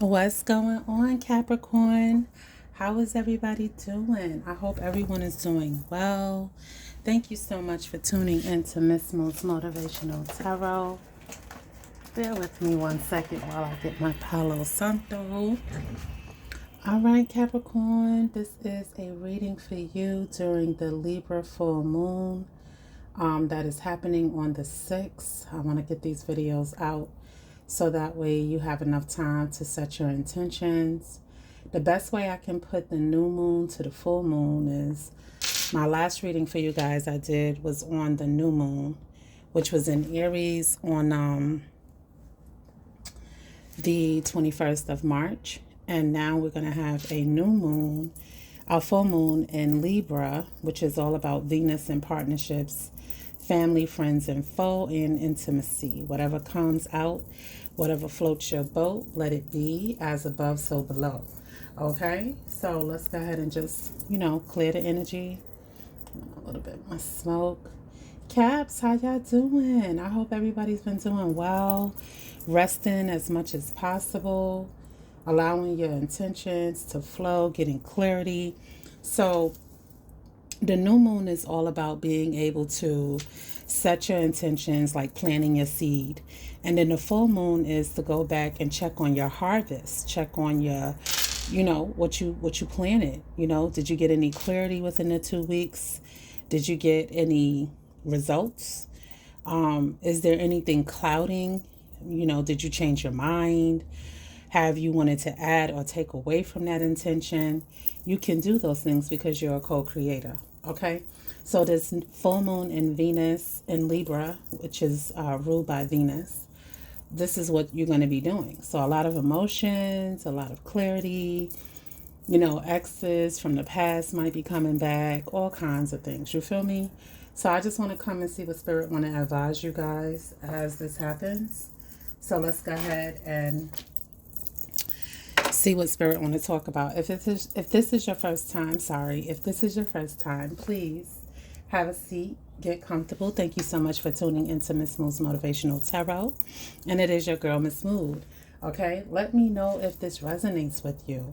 What's going on, Capricorn? How is everybody doing? I hope everyone is doing well. Thank you so much for tuning in to Miss Mood's Motivational Tarot. Bear with me one second while I get my Palo Santo. All right, Capricorn, this is a reading for you during the Libra full moon that is happening on the 6th. I want to get these videos out so that way you have enough time to set your intentions. The best way I can put the new moon to the full moon is my last reading for you guys I did was on the new moon, which was in Aries on the 21st of March. And now we're going to have a new moon, a full moon in Libra, which is all about Venus and partnerships, family, friends, and foe, and intimacy. Whatever comes out, whatever floats your boat, let it be as above, so below. Okay, so let's go ahead and just, clear the energy. A little bit more smoke. Caps, how y'all doing? I hope everybody's been doing well, resting as much as possible, allowing your intentions to flow, getting clarity. So the new moon is all about being able to set your intentions, like planting your seed. And then the full moon is to go back and check on your harvest, check on your, what you planted. Did you get any clarity within the 2 weeks? Did you get any results? Is there anything clouding? Did you change your mind? Have you wanted to add or take away from that intention? You can do those things because you're a co-creator. Okay, so this full moon in Venus in Libra, which is ruled by Venus, this is what you're going to be doing. So a lot of emotions, a lot of clarity, exes from the past might be coming back, all kinds of things. You feel me? So I just want to come and see what Spirit want to advise you guys as this happens. So let's go ahead and see what Spirit want to talk about. If this is your first time, if this is your first time, please have a seat, get comfortable. Thank you so much for tuning into Miss Mood's Motivational Tarot. And it is your girl, Miss Mood. Okay, let me know if this resonates with you.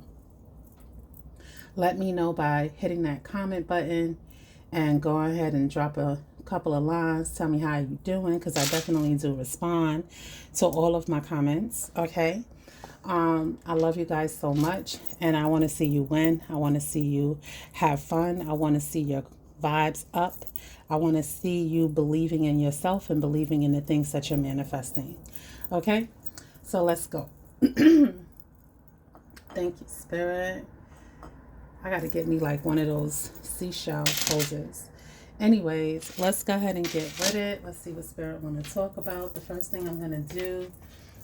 Let me know by hitting that comment button and go ahead and drop a couple of lines. Tell me how you're doing, because I definitely do respond to all of my comments. Okay. I love you guys so much, and I want to see you win. I want to see you have fun. I want to see your vibes up. I want to see you believing in yourself and believing in the things that you're manifesting. Okay, so let's go. Thank you, Spirit. I got to get me like one of those seashell holders. Anyways, let's go ahead and get with it. Let's see what Spirit want to talk about. The first thing I'm going to do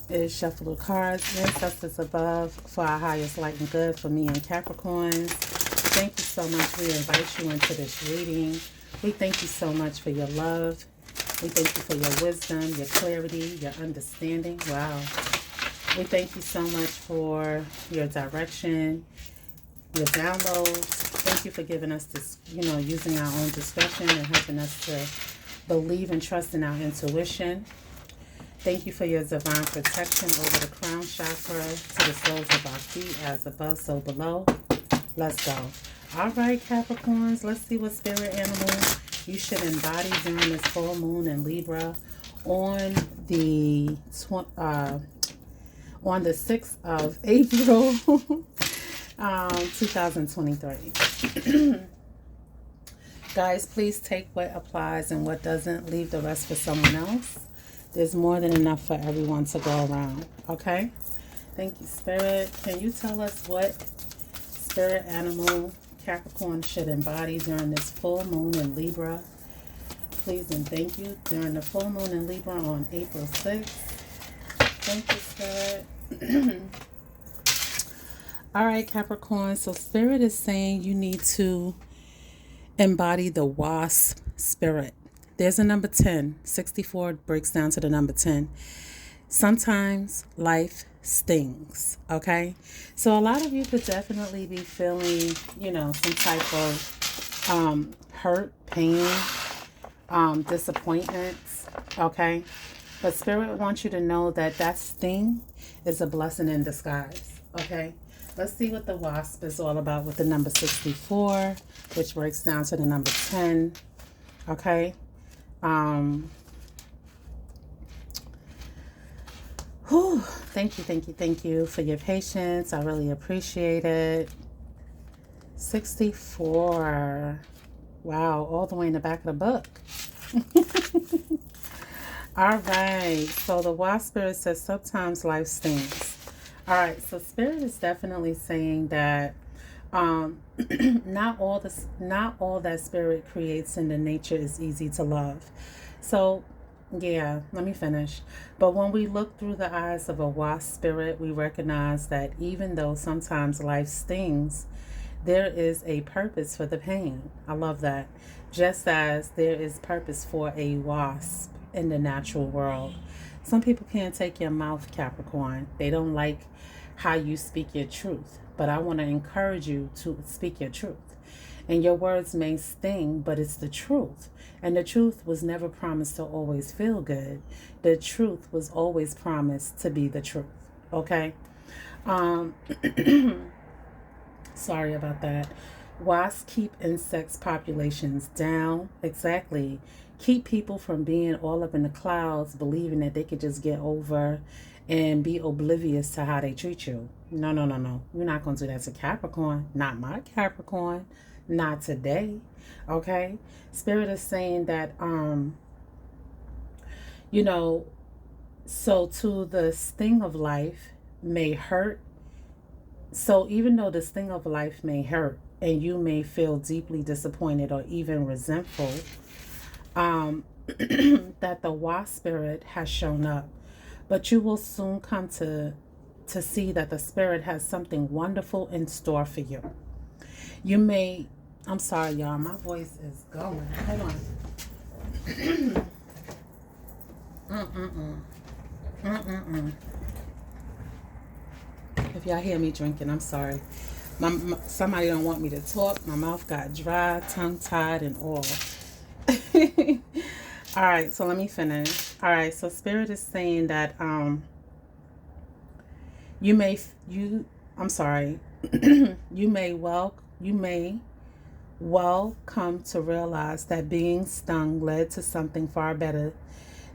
is shuffle the cards. Ancestors above, for our highest light and good for me and Capricorns. Thank you so much. We invite you into this reading. We thank you so much for your love. We thank you for your wisdom, your clarity, your understanding. Wow. We thank you so much for your direction, your downloads. Thank you for giving us this, using our own discretion and helping us to believe and trust in our intuition. Thank you for your divine protection over the crown chakra to the soles of our feet, as above, so below. Let's go. All right, Capricorns, let's see what spirit animal you should embody during this full moon in Libra on the 6th of April, 2023. Guys, please take what applies and what doesn't. Leave the rest for someone else. There's more than enough for everyone to go around. Okay? Thank you, Spirit. Can you tell us what spirit animal Capricorn should embody during this full moon in Libra? Please and thank you. During the full moon in Libra on April 6th. Thank you, Spirit. All right, Capricorn. So Spirit is saying you need to embody the wasp spirit. There's a number 10. 64 breaks down to the number 10. Sometimes life stings, okay? So a lot of you could definitely be feeling, some type of hurt, pain, disappointments, okay? But Spirit wants you to know that that sting is a blessing in disguise, Okay, let's see what the wasp is all about with the number 64, which breaks down to the number 10. Okay. Whew, thank you for your patience. I really appreciate it. 64. Wow, all the way in the back of the book. All right, so the wasp spirit says sometimes life stings. All right, so spirit is definitely saying that not all that spirit creates in the nature is easy to love. So yeah, let me finish. But when we look through the eyes of a wasp spirit, we recognize that even though sometimes life stings, there is a purpose for the pain. I love that. Just as there is purpose for a wasp in the natural world. Some people can't take your mouth, Capricorn. They don't like how you speak your truth. But I want to encourage you to speak your truth. And your words may sting, but it's the truth. And the truth was never promised to always feel good. The truth was always promised to be the truth. Okay? Sorry about that. Wasps keep insects populations down. Exactly. Keep people from being all up in the clouds, believing that they could just get over and be oblivious to how they treat you. No, no, no, no. You're not going to do that to Capricorn. Not my Capricorn. Not today. Okay? Spirit is saying that, so to the sting of life may hurt. So even though the sting of life may hurt and you may feel deeply disappointed or even resentful, that the wasp spirit has shown up. But you will soon come to see that the spirit has something wonderful in store for you. You may, I'm sorry, y'all, my voice is going. Hold on. If y'all hear me drinking, I'm sorry. Somebody don't want me to talk. My mouth got dry, tongue-tied, and all. All right, so let me finish. All right, so Spirit is saying that you may well come to realize that being stung led to something far better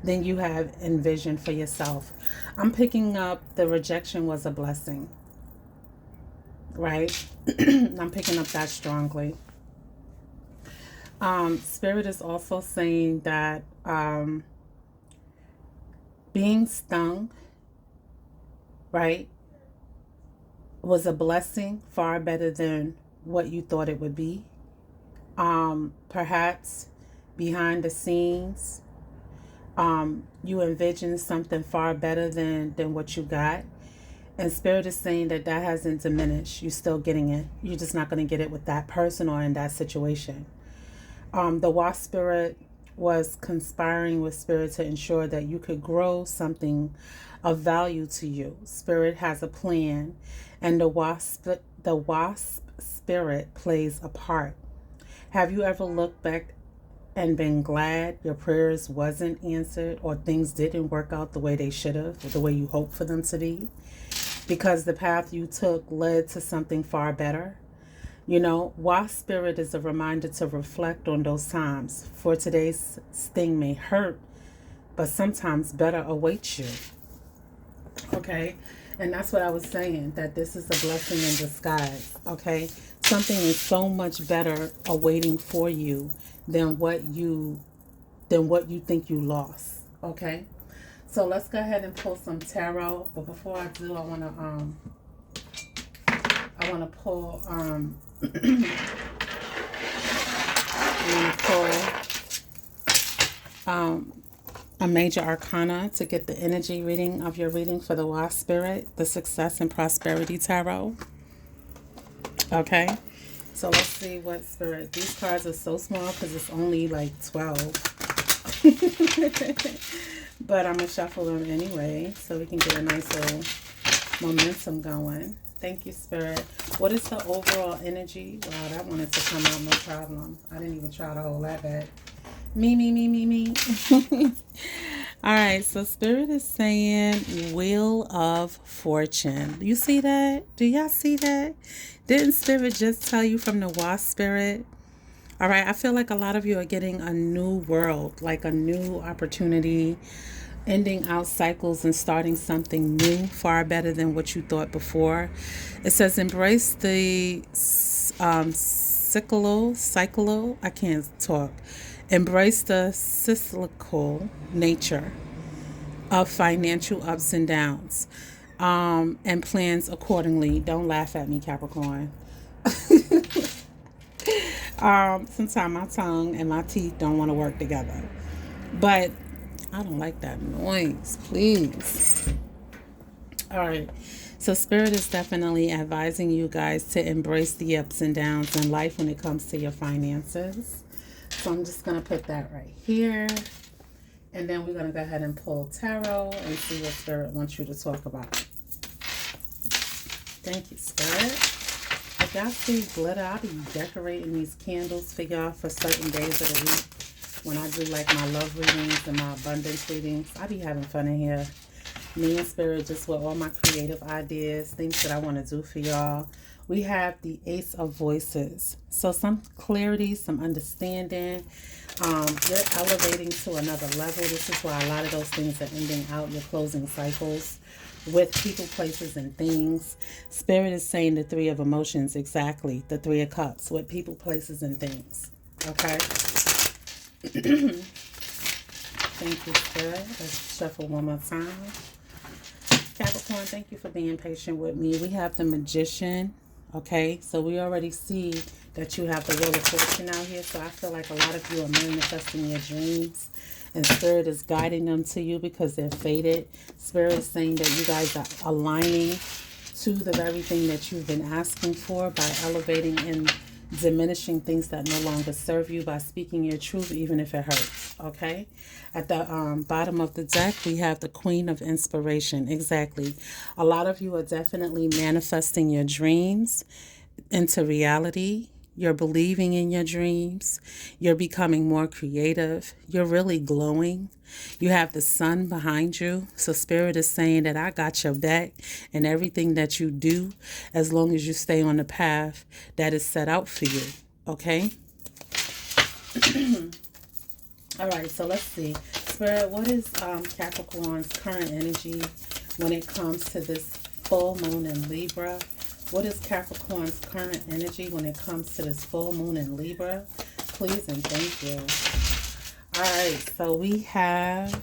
than you have envisioned for yourself. I'm picking up the rejection was a blessing, right? I'm picking up that strongly. Spirit is also saying that being stung, right, was a blessing far better than what you thought it would be. Perhaps behind the scenes, you envisioned something far better than what you got. And Spirit is saying that hasn't diminished. You're still getting it. You're just not going to get it with that person or in that situation. The wasp spirit was conspiring with Spirit to ensure that you could grow something of value to you. Spirit has a plan, and the wasp spirit plays a part. Have you ever looked back and been glad your prayers wasn't answered or things didn't work out the way they should have, or the way you hoped for them to be? Because the path you took led to something far better. Wasp spirit is a reminder to reflect on those times. For today's sting may hurt, but sometimes better awaits you. Okay? And that's what I was saying, that this is a blessing in disguise. Okay? Something is so much better awaiting for you than what you think you lost. Okay? So let's go ahead and pull some tarot. But before I do, I wanna pull a major arcana to get the energy reading of your reading for the wasp spirit, the success and prosperity tarot. Okay, so let's see what spirit. These cards are so small because it's only like 12. But I'm gonna shuffle them anyway so we can get a nice little momentum going. Thank you, Spirit. What is the overall energy? Wow, that wanted to come out no problem. I didn't even try to hold that back. Me. All right, so Spirit is saying Wheel of Fortune. You see that? Do y'all see that? Didn't Spirit just tell you from the Wasp Spirit? All right, I feel like a lot of you are getting a new world, like a new opportunity, ending out cycles and starting something new, far better than what you thought before. It says embrace the cyclo, I can't talk. Embrace the cyclical nature of financial ups and downs, and plans accordingly. Don't laugh at me, Capricorn. Sometimes my tongue and my teeth don't want to work together. But I don't like that noise, please. All right. So, Spirit is definitely advising you guys to embrace the ups and downs in life when it comes to your finances. So, I'm just going to put that right here. And then we're going to go ahead and pull tarot and see what Spirit wants you to talk about. Thank you, Spirit. If y'all see glitter, I'll be decorating these candles for y'all for certain days of the week. When I do like my love readings and my abundance readings, I be having fun in here. Me and Spirit just with all my creative ideas, things that I want to do for y'all. We have the Ace of Voices. So some clarity, some understanding. You're elevating to another level. This is why a lot of those things are ending out. You're closing cycles with people, places, and things. Spirit is saying the Three of Emotions, exactly. The Three of Cups with people, places, and things. Okay? Thank you, Spirit. Let's shuffle one more time. Capricorn, thank you for being patient with me. We have the Magician. Okay, so we already see that you have the Wheel of Fortune out here. So I feel like a lot of you are manifesting your dreams, and Spirit is guiding them to you because they're fated. Spirit is saying that you guys are aligning to the very thing that you've been asking for by elevating and diminishing things that no longer serve you by speaking your truth, even if it hurts. Okay. At the bottom of the deck, we have the Queen of Inspiration. Exactly. A lot of you are definitely manifesting your dreams into reality. You're believing in your dreams. You're becoming more creative. You're really glowing. You have the sun behind you. So Spirit is saying that I got your back in everything that you do, as long as you stay on the path that is set out for you. Okay? All right, so let's see. Spirit, what is Capricorn's current energy when it comes to this full moon in Libra? What is Capricorn's current energy when it comes to this full moon in Libra? Please and thank you. All right, so we have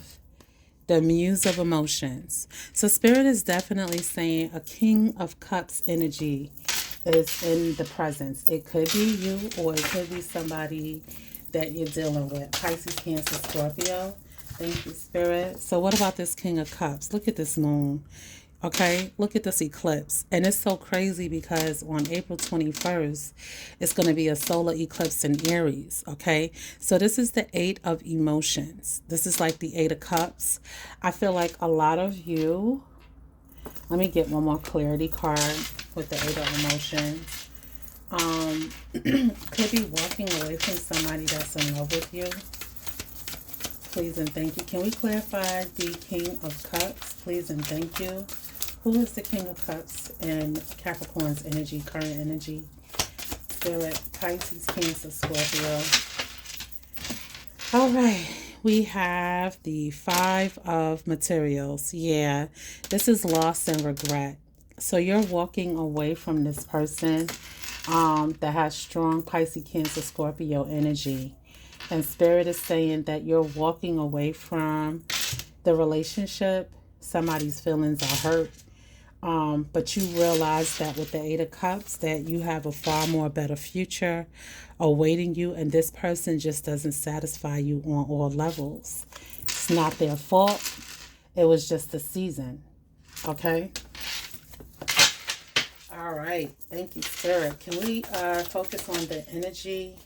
the Muse of Emotions. So Spirit is definitely saying a King of Cups energy is in the presence. It could be you or it could be somebody that you're dealing with. Pisces, Cancer, Scorpio. Thank you, Spirit. So what about this King of Cups? Look at this moon. Okay, look at this eclipse. And it's so crazy because on April 21st, it's going to be a solar eclipse in Aries. Okay, so this is the Eight of Emotions. This is like the Eight of Cups. I feel like a lot of you, let me get one more clarity card with the Eight of Emotions. Could be walking away from somebody that's in love with you. Please and thank you. Can we clarify the King of Cups? Please and thank you. Who is the King of Cups in Capricorn's energy, current energy? Spirit, Pisces, Cancer, Scorpio. All right. We have the Five of Materials. Yeah, this is loss and regret. So you're walking away from this person that has strong Pisces, Cancer, Scorpio energy. And Spirit is saying that you're walking away from the relationship. Somebody's feelings are hurt. But you realize that with the Eight of Cups that you have a far more better future awaiting you. And this person just doesn't satisfy you on all levels. It's not their fault. It was just a season. Okay? All right. Thank you, Spirit. Can we focus on the energy?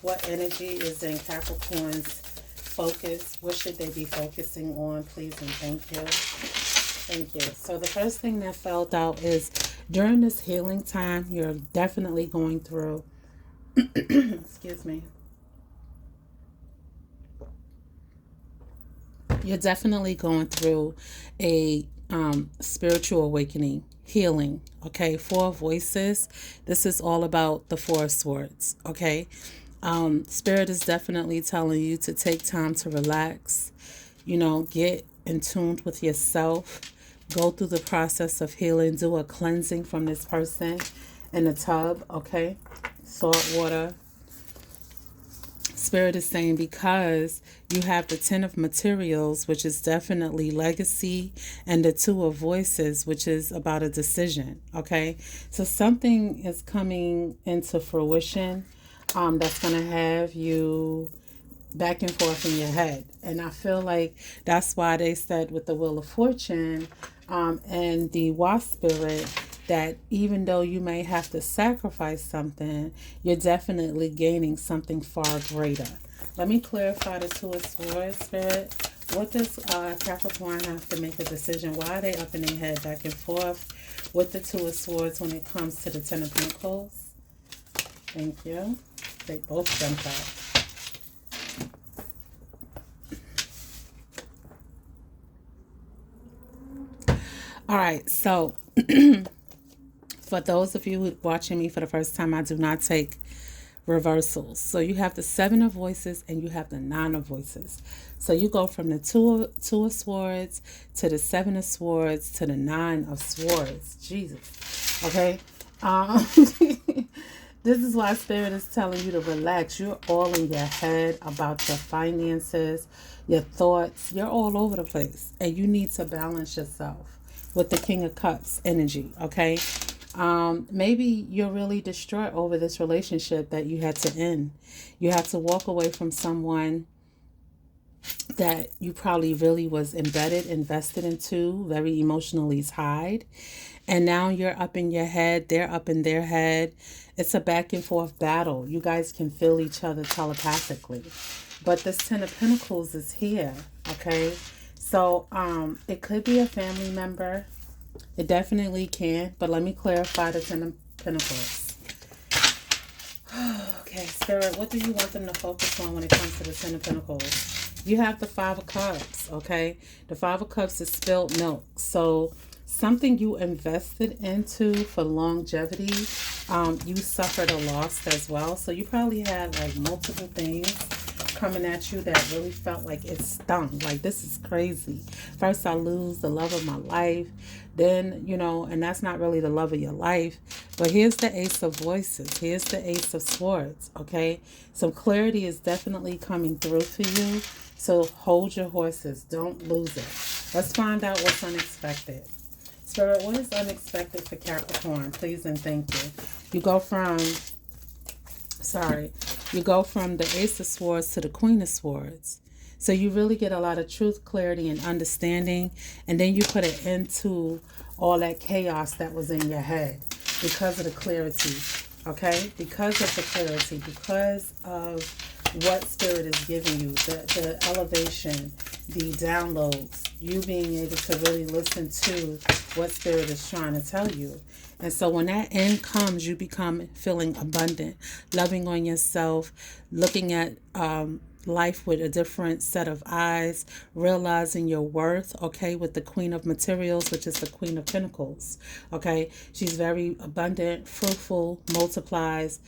What energy is in Capricorn's focus? What should they be focusing on? Please and thank you. Thank you. So the first thing that fell out is during this healing time, you're definitely going through, excuse me. You're definitely going through a spiritual awakening, healing. Okay, Four Voices. This is all about the Four of Swords. Okay, Spirit is definitely telling you to take time to relax. Get in tune with yourself. Go through the process of healing. Do a cleansing from this person in a tub. Okay, salt water. Spirit is saying because you have the Ten of Materials, which is definitely legacy, and the Two of Voices, which is about a decision. Okay, so something is coming into fruition that's going to have you back and forth in your head. And I feel like that's why they said with the Wheel of Fortune and the Wasp Spirit that even though you may have to sacrifice something, you're definitely gaining something far greater. Let me clarify the Two of Swords, Spirit. What does Capricorn have to make a decision? Why are they up in their head back and forth with the Two of Swords when it comes to the Ten of Pentacles? Thank you. They both jumped out. All right, so for those of you watching me for the first time, I do not take reversals. So you have the Seven of Voices and you have the Nine of Voices. So you go from the two of Swords to the Seven of Swords to the Nine of Swords. Jesus. Okay. This is why Spirit is telling you to relax. You're all in your head about your finances, your thoughts. You're all over the place. And you need to balance yourself with the King of Cups energy, okay? Maybe you're really distraught over this relationship that you had to end. You had to walk away from someone that you probably really was invested into, very emotionally tied. And now you're up in your head, they're up in their head. It's a back and forth battle. You guys can feel each other telepathically. But this Ten of Pentacles is here, okay? So it could be a family member. It definitely can. But let me clarify the Ten of Pentacles. Okay, Spirit, what do you want them to focus on when it comes to the Ten of Pentacles? You have the Five of Cups, okay? The Five of Cups is spilled milk. So something you invested into for longevity, you suffered a loss as well. So you probably had like multiple things coming at you that really felt like it stung. Like, this is crazy. First I lose the love of my life, then and that's not really the love of your life. But here's the Ace of Voices, here's the Ace of Swords. Okay, some clarity is definitely coming through for you, so hold your horses, don't lose it. Let's find out what's unexpected. Spirit, what is unexpected for Capricorn? Please and thank you. You go from the Ace of Swords to the Queen of Swords. So you really get a lot of truth, clarity, and understanding. And then you put it into all that chaos that was in your head because of the clarity. Okay? Because of the clarity. Because of what Spirit is giving you. The elevation, the downloads. You being able to really listen to what Spirit is trying to tell you. And so when that end comes, you become feeling abundant, loving on yourself, looking at life with a different set of eyes, realizing your worth, okay, with the Queen of Materials, which is the Queen of Pentacles, okay? She's very abundant, fruitful, multiplies,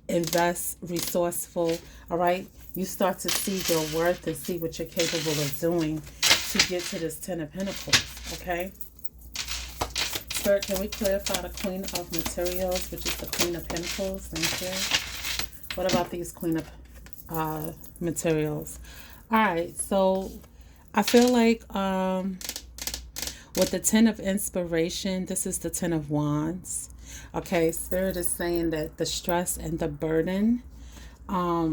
invests, resourceful, all right? You start to see your worth and see what you're capable of doing to get to this Ten of Pentacles, okay? Spirit, can we clarify the Queen of Materials, which is the Queen of Pentacles? Thank you. What about these Queen of Materials? All right, so I feel like with the Ten of Inspiration, this is the Ten of Wands. Okay, Spirit is saying that the stress and the burden, let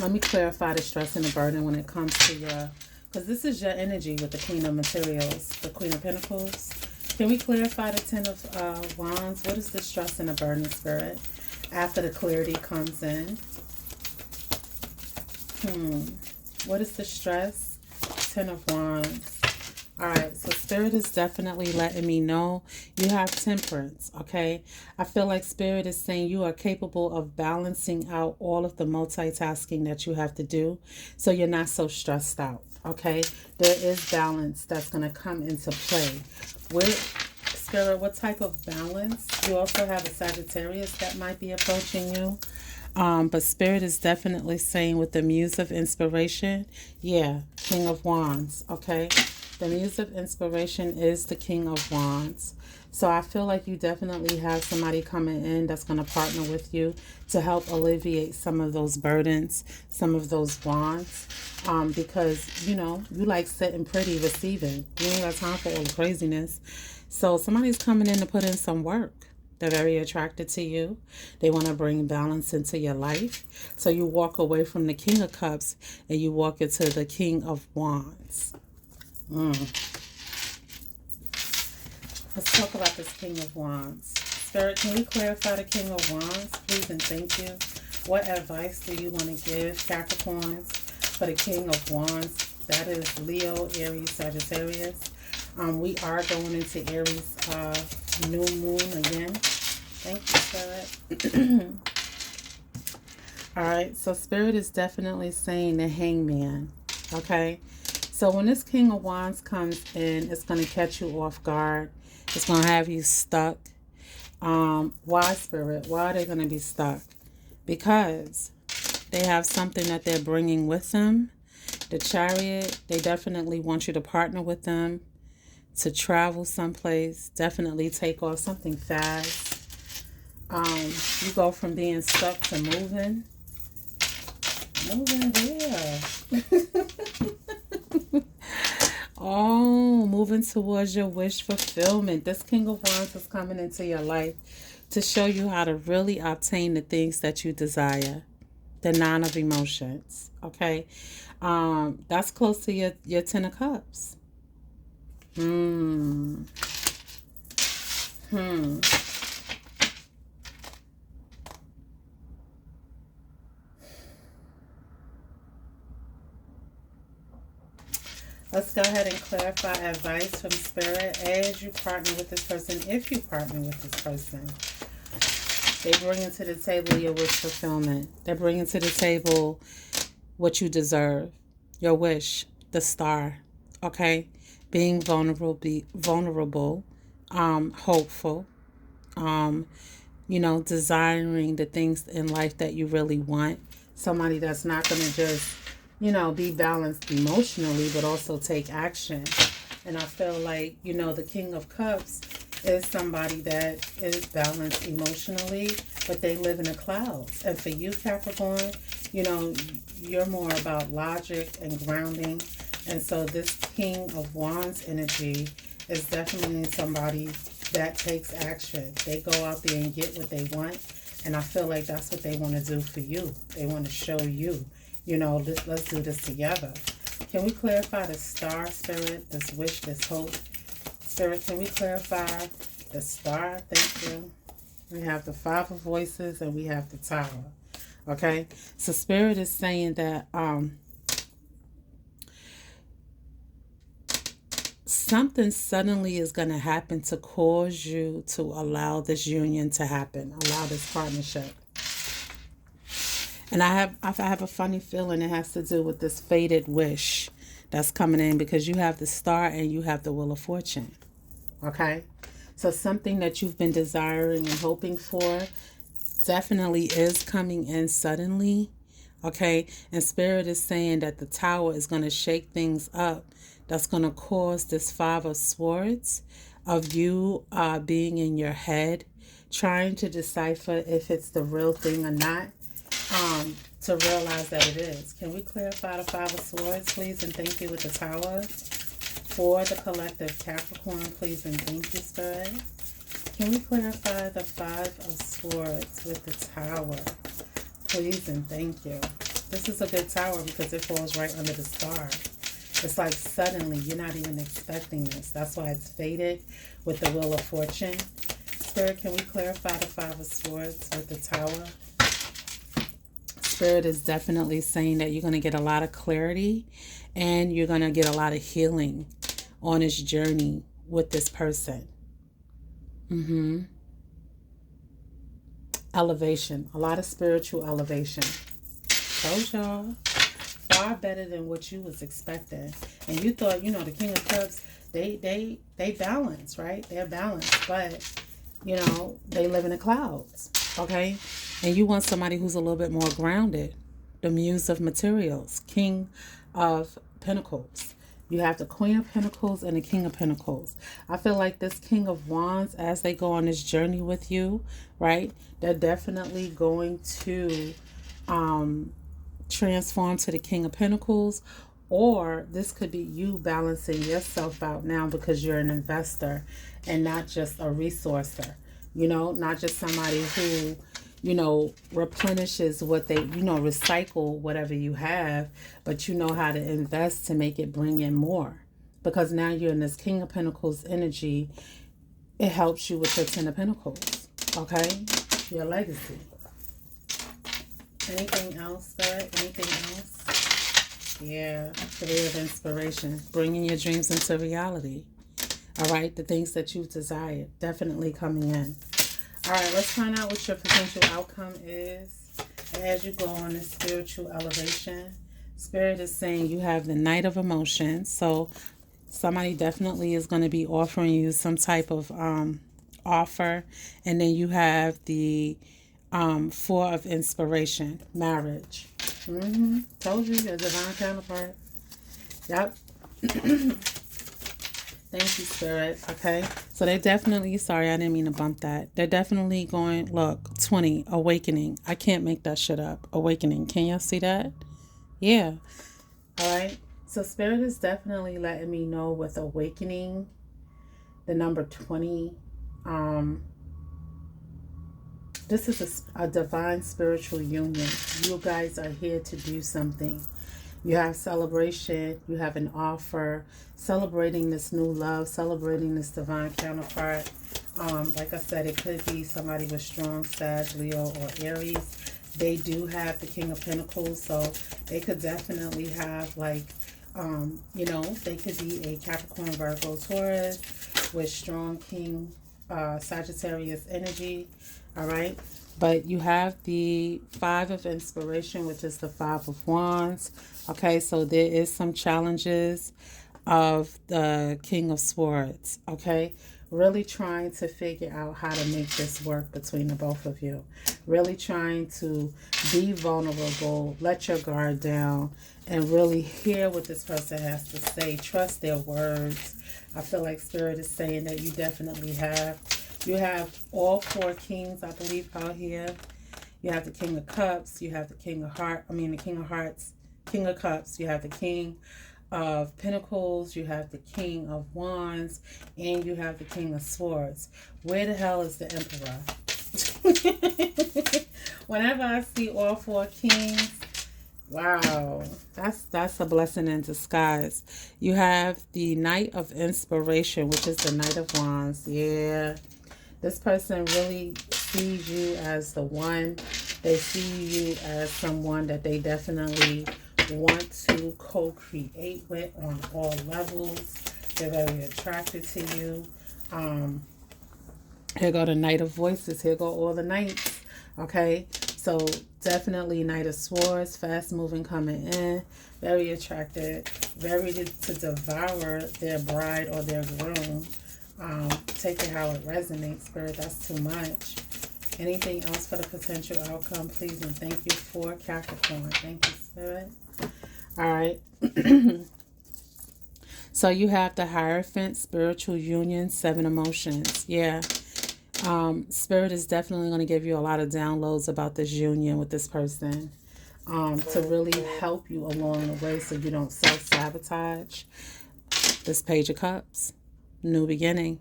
me clarify the stress and the burden when it comes to your, because this is your energy with the Queen of Materials, the Queen of Pentacles. Can we clarify the Ten of Wands? What is the stress and the burden, Spirit, after the clarity comes in? What is the stress? Ten of Wands. All right, so Spirit is definitely letting me know you have temperance, okay? I feel like Spirit is saying you are capable of balancing out all of the multitasking that you have to do, so you're not so stressed out, Okay, there is balance that's going to come into play. With Spirit, what type of balance? You also have a Sagittarius that might be approaching you. But Spirit is definitely saying with the Muse of Inspiration, yeah, King of Wands, okay? The Muse of Inspiration is the King of Wands. So I feel like you definitely have somebody coming in that's going to partner with you to help alleviate some of those burdens, some of those wands. Because, you know, you like sitting pretty, receiving. You ain't got time for all the craziness. So somebody's coming in to put in some work. They're very attracted to you. They want to bring balance into your life. So you walk away from the King of Cups and you walk into the King of Wands. Let's talk about this King of Wands. Spirit, can we clarify the King of Wands, please and thank you? What advice do you want to give Capricorns for the King of Wands? That is Leo, Aries, Sagittarius. We are going into Aries new moon again. Thank you, Spirit. All right, so Spirit is definitely saying the Hangman. Okay, so when this King of Wands comes in, it's going to catch you off guard. It's going to have you stuck. Why, Spirit? Why are they going to be stuck? Because they have something that they're bringing with them. The Chariot, they definitely want you to partner with them to travel someplace, definitely take off something fast. You go from being stuck to moving. Moving there. Oh, moving towards your wish fulfillment. This King of Wands is coming into your life to show you how to really obtain the things that you desire. The Nine of Emotions. Okay. That's close to your Ten of Cups. Let's go ahead and clarify advice from Spirit as you partner with this person. If you partner with this person, they bring into the table your wish fulfillment. They're bringing to the table what you deserve, your wish, the star. Okay, being vulnerable, hopeful, desiring the things in life that you really want. Somebody that's not going to just, be balanced emotionally, but also take action. And I feel like, the King of Cups is somebody that is balanced emotionally, but they live in the clouds. And for you, Capricorn, you're more about logic and grounding. And so this King of Wands energy is definitely somebody that takes action. They go out there and get what they want. And I feel like that's what they want to do for you. They want to show you, let's do this together. Can we clarify the star, Spirit, this wish, this hope? Spirit, can we clarify the star? Thank you. We have the Five of Voices and we have the Tower. Okay? So Spirit is saying that something suddenly is going to happen to cause you to allow this union to happen, allow this partnership. And I have a funny feeling it has to do with this fated wish that's coming in, because you have the Star and you have the Wheel of Fortune. Okay? So something that you've been desiring and hoping for definitely is coming in suddenly. Okay? And Spirit is saying that the Tower is going to shake things up. That's going to cause this Five of Swords of you being in your head, trying to decipher if it's the real thing or not, to realize that it is. Can we clarify the Five of Swords, please, and thank you with the Tower? For the collective Capricorn, please, and thank you, Spirit. Can we clarify the Five of Swords with the Tower? Please and thank you. This is a good tower because it falls right under the star. It's like suddenly, you're not even expecting this. That's why it's fated with the Wheel of Fortune. Spirit, can we clarify the Five of Swords with the Tower? Spirit is definitely saying that you're going to get a lot of clarity and you're going to get a lot of healing on this journey with this person. Elevation. A lot of spiritual elevation. Told y'all. far better than what you was expecting. And you thought, you know, the King of Cups, they balance, right? They're balanced, but you know, they live in the clouds, okay? And you want somebody who's a little bit more grounded. The Muse of Materials, King of Pentacles. You have the Queen of Pentacles and the King of Pentacles. I feel like this King of Wands, as they go on this journey with you, right, they're definitely going to transform to the King of Pentacles, or this could be you balancing yourself out now because you're an investor and not just a resourcer, you know, not just somebody who, you know, replenishes what they, you know, recycle whatever you have, but you know how to invest to make it bring in more. Because now you're in this King of Pentacles energy, it helps you with your Ten of Pentacles, okay? Your legacy. Anything else, Spirit? Anything else? Yeah, Three of Inspiration. Bringing your dreams into reality. All right, the things that you've desired definitely coming in. All right, let's find out what your potential outcome is as you go on this spiritual elevation. Spirit is saying you have the Knight of Emotions. So somebody definitely is going to be offering you some type of offer. And then you have the Four of Inspiration, marriage. Told you, your divine counterpart. Yep. Thank you, Spirit. Okay. So they definitely, sorry, I didn't mean to bump that. They're definitely going, look, 20, awakening. I can't make that shit up. Awakening. Can y'all see that? Yeah. All right. So Spirit is definitely letting me know with awakening, the number 20, this is a divine spiritual union. You guys are here to do something. You have celebration, you have an offer, celebrating this new love, celebrating this divine counterpart. Like I said, it could be somebody with strong Sag, Leo, or Aries. They do have the King of Pentacles, so they could definitely have, like, you know, they could be a Capricorn, Virgo, Taurus with strong King Sagittarius energy. All right. But you have the Five of Inspiration, which is the Five of Wands. Okay, so there is some challenges of the King of Swords. Okay, really trying to figure out how to make this work between the both of you. Really trying to be vulnerable, let your guard down, and really hear what this person has to say. Trust their words. I feel like Spirit is saying that you definitely have. You have all four kings, I believe, out here. You have the King of Cups. You have the King of Hearts. The King of Hearts. King of Cups. You have the King of Pentacles. You have the King of Wands. And you have the King of Swords. Where the hell is the Emperor? Whenever I see all four kings, wow, that's a blessing in disguise. You have the Knight of Inspiration, which is the Knight of Wands. Yeah. This person really sees you as the one. They see you as someone that they definitely want to co-create with on all levels. They're very attracted to you. Here go the Knight of Voices. Here go all the knights. Okay, so definitely Knight of Swords, fast moving, coming in, very attracted, very to devour their bride or their groom. Take it how it resonates, Spirit. That's too much. Anything else for the potential outcome, please? And thank you for Capricorn. Thank you, Spirit. All right. So you have the Hierophant, spiritual union, 7 emotions. Yeah. Spirit is definitely going to give you a lot of downloads about this union with this person, to really help you along the way so you don't self-sabotage. This Page of Cups, new beginning,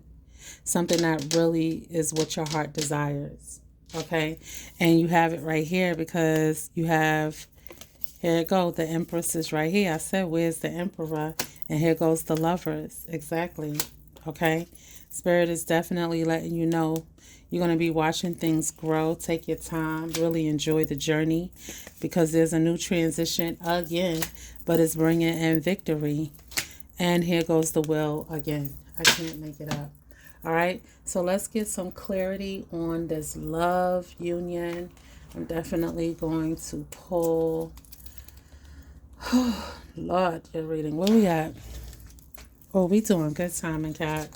something that really is what your heart desires. Okay, and you have it right here because you have, here it goes, the Empress is right here. I said, where's the Emperor? And here goes the Lovers. Exactly. Okay, Spirit is definitely letting you know you're going to be watching things grow. Take your time, really enjoy the journey, because there's a new transition again, but it's bringing in victory. And here goes the Will again. I can't make it up. All right, so let's get some clarity on this love union. I'm definitely going to pull Lord, you're reading. Where we at? Oh, we doing good timing, Cat.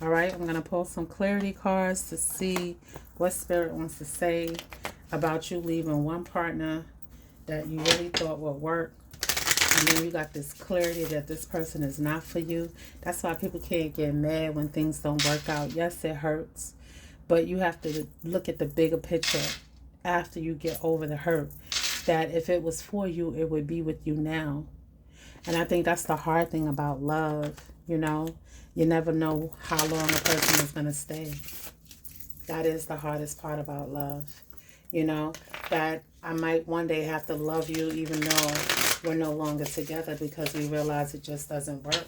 All right, I'm going to pull some clarity cards to see what Spirit wants to say about you leaving one partner that you really thought would work. And then you got this clarity that this person is not for you. That's why people can't get mad when things don't work out. Yes, it hurts. But you have to look at the bigger picture after you get over the hurt. That if it was for you, it would be with you now. And I think that's the hard thing about love, you know. You never know how long a person is going to stay. That is the hardest part about love. You know, that I might one day have to love you even though we're no longer together because we realize it just doesn't work.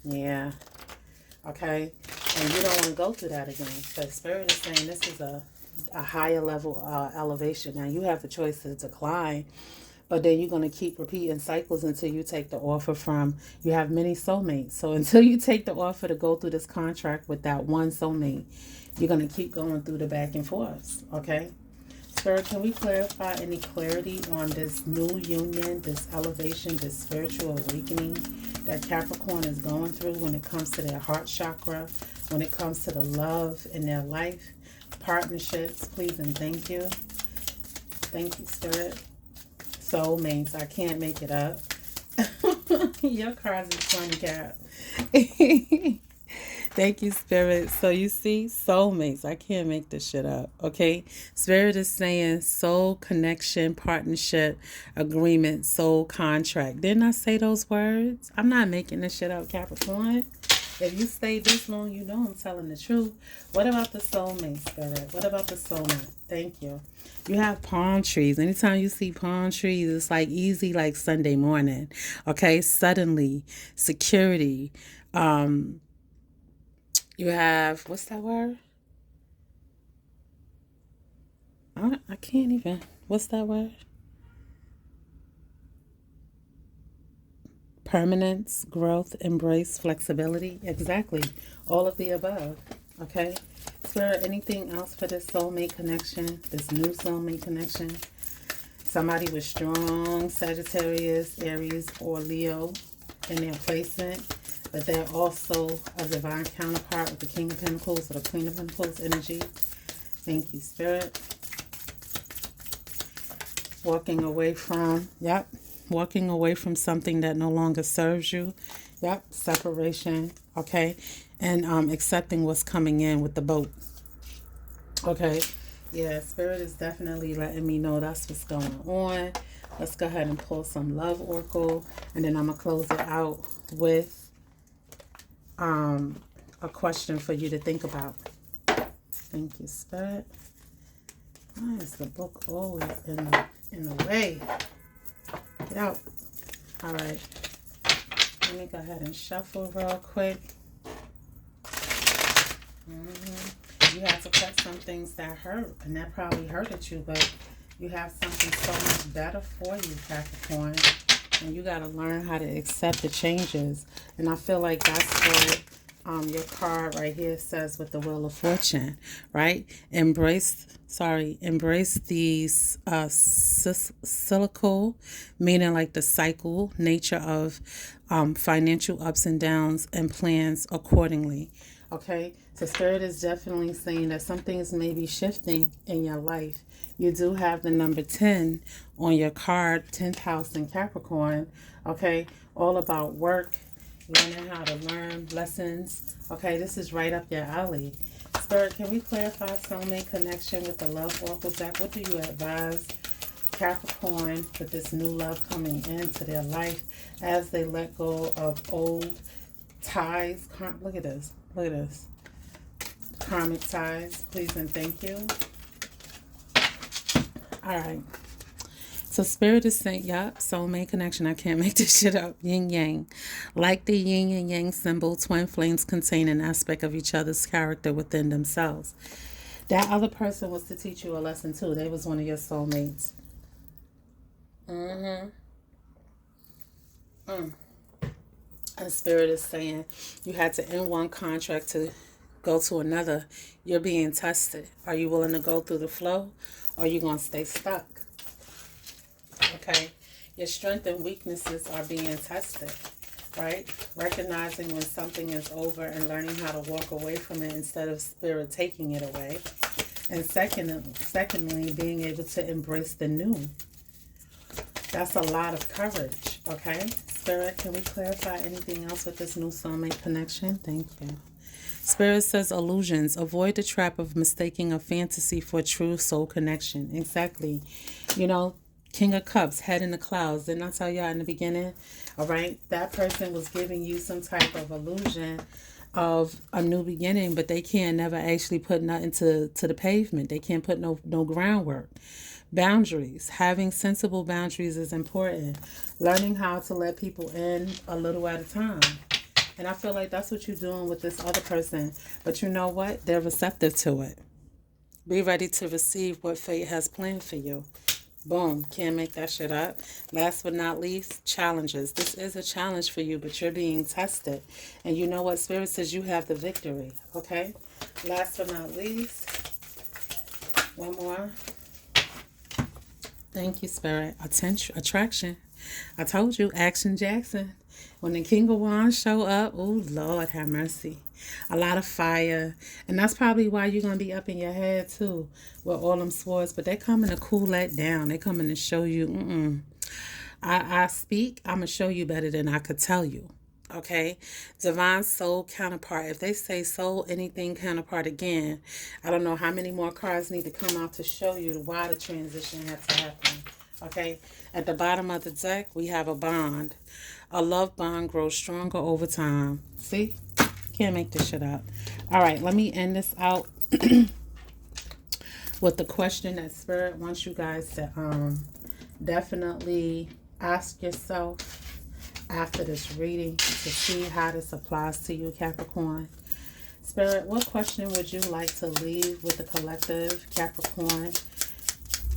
Yeah. Okay. And you don't want to go through that again. But Spirit is saying this is a higher level elevation. Now you have the choice to decline. But then you're going to keep repeating cycles until you take the offer from, you have many soulmates. So until you take the offer to go through this contract with that one soulmate, you're going to keep going through the back and forth. Okay? Spirit, can we clarify any clarity on this new union, this elevation, this spiritual awakening that Capricorn is going through when it comes to their heart chakra, when it comes to the love in their life, partnerships, please and thank you. Thank you, Spirit. Soulmates, I can't make it up. Your cards is funny, Cap. Thank you, Spirit. So you see, soulmates. I can't make this shit up. Okay, Spirit is saying soul connection, partnership, agreement, soul contract. Didn't I say those words? I'm not making this shit up, Capricorn. If you stayed this long, you know I'm telling the truth. What about the soulmate, Spirit? What about the soulmate? Thank you. You have palm trees. Anytime you see palm trees, it's like easy like Sunday morning. Okay, suddenly, security. You have, what's that word? I can't even. What's that word? Permanence, growth, embrace, flexibility. Exactly. All of the above. Okay. Spirit, anything else for this soulmate connection? This new soulmate connection? Somebody with strong Sagittarius, Aries, or Leo in their placement. But they're also a divine counterpart with the King of Pentacles or the Queen of Pentacles energy. Thank you, Spirit. Walking away from, walking away from something that no longer serves you. Separation, okay? And accepting what's coming in with the boat. Okay, yeah, Spirit is definitely letting me know that's what's going on. Let's go ahead and pull some love oracle, and then I'm going to close it out with a question for you to think about. Thank you, Spirit. Why is the book always in the way? Get out. All right. Let me go ahead and shuffle real quick. You have to cut some things that hurt, and that probably hurted you, but you have something so much better for you, Capricorn. And you got to learn how to accept the changes. And I feel like that's what your card right here says with the Wheel of Fortune, right? Embrace these cyclical, meaning like the cycle nature of financial ups and downs, and plans accordingly. Okay, so Spirit is definitely saying that some things may be shifting in your life. You do have the number 10 on your card, 10th house in Capricorn. Okay, all about work, learning how to learn lessons. Okay, this is right up your alley. Spirit, can we clarify soulmate connection with the love oracle deck? What do you advise Capricorn with this new love coming into their life as they let go of old ties? Look at this. Look at this. Karmic ties, please and thank you. All right. So Spirit is saying, soulmate connection. I can't make this shit up. Yin yang. Like the yin and yang symbol, twin flames contain an aspect of each other's character within themselves. That other person was to teach you a lesson too. They was one of your soulmates. And Spirit is saying you had to end one contract to go to another. You're being tested. Are you willing to go through the flow, or are you going to stay stuck? Okay. Your strengths and weaknesses are being tested, right? Recognizing when something is over and learning how to walk away from it instead of spirit taking it away. And secondly, being able to embrace the new. That's a lot of courage, okay? Spirit, can we clarify anything else with this new soulmate connection? Thank you. Spirit says illusions. Avoid the trap of mistaking a fantasy for a true soul connection. Exactly. You know, King of Cups, head in the clouds. Didn't I tell y'all in the beginning? All right. That person was giving you some type of illusion of a new beginning, but they can't never actually put nothing to the pavement. They can't put no groundwork. Boundaries. Having sensible boundaries is important. Learning how to let people in a little at a time. And I feel like that's what you're doing with this other person. But you know what? They're receptive to it. Be ready to receive what fate has planned for you. Boom. Can't make that shit up. Last but not least, challenges. This is a challenge for you, but you're being tested. And you know what? Spirit says you have the victory. Okay? Last but not least, one more. Thank you, Spirit. Attraction. I told you, Action Jackson. When the King of Wands show up, oh, Lord, have mercy. A lot of fire. And that's probably why you're going to be up in your head, too, with all them swords. But they're coming to cool that down. They're coming to show you, I speak, I'm going to show you better than I could tell you. Okay? Divine soul counterpart. If they say soul anything counterpart again, I don't know how many more cards need to come out to show you why the transition had to happen. Okay? At the bottom of the deck, we have a bond. A love bond grows stronger over time. See? Can't make this shit up. All right, let me end this out with the question that Spirit wants you guys to definitely ask yourself after this reading to see how this applies to you, Capricorn. Spirit, what question would you like to leave with the collective Capricorn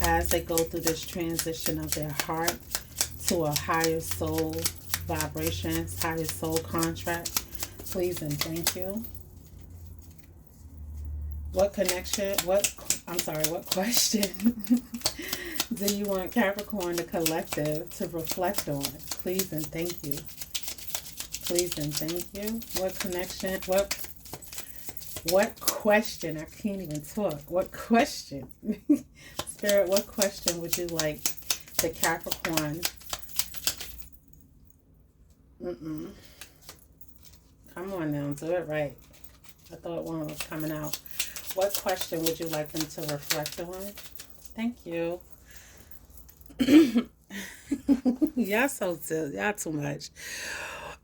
as they go through this transition of their heart to a higher soul vibrations, higher soul contract? Please and thank you. What question do you want Capricorn, the collective, to reflect on? Please and thank you. Please and thank you. What question, I can't even talk. What question? Spirit, what question would you like the Capricorn? Come on now, do it right. I thought one was coming out. What question would you like them to reflect on? Thank you. Y'all too much.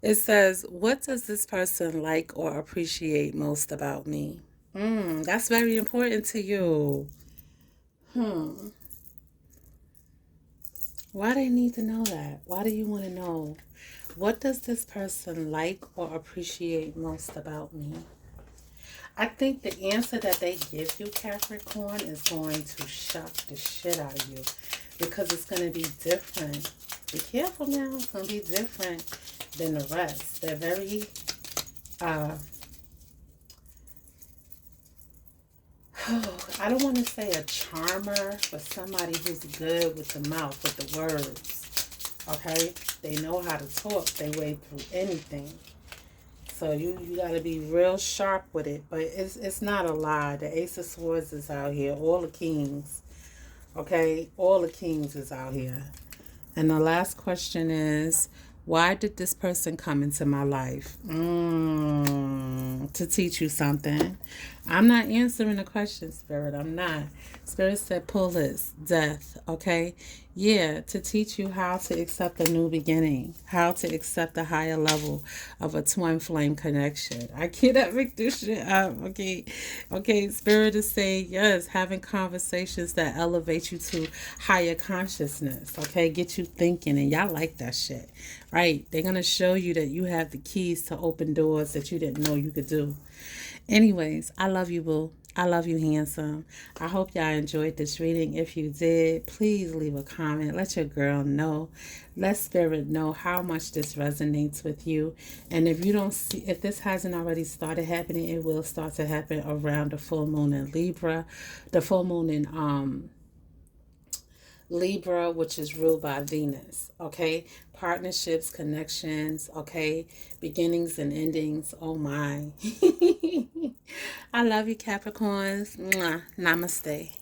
It says, what does this person like or appreciate most about me? That's very important to you. Why do you need to know that? Why do you want to know? What does this person like or appreciate most about me? I think the answer that they give you, Capricorn, is going to shock the shit out of you because it's going to be different. Be careful now. It's going to be different than the rest. They're very, I don't want to say a charmer, but somebody who's good with the mouth, with the words. Okay? They know how to talk their way through anything. So you got to be real sharp with it. But it's not a lie. The Ace of Swords is out here. All the kings. Okay? All the kings is out here. And the last question is, why did this person come into my life? To teach you something. I'm not answering the question, Spirit. I'm not. Spirit said, pull this. Death. Okay? Yeah, to teach you how to accept a new beginning. How to accept a higher level of a twin flame connection. I cannot make this shit up. Okay? Okay, Spirit is saying, yes, having conversations that elevate you to higher consciousness. Okay? Get you thinking. And y'all like that shit. Right? They're going to show you that you have the keys to open doors that you didn't know you could do. Anyways, I love you, boo. I love you, handsome. I hope y'all enjoyed this reading. If you did, please leave a comment. Let your girl know. Let Spirit know how much this resonates with you. And if you don't see, if this hasn't already started happening, it will start to happen around the full moon in Libra, the full moon in Libra, which is ruled by Venus. Okay, partnerships, connections. Okay, beginnings and endings. Oh my. I love you, Capricorns. Mwah. Namaste.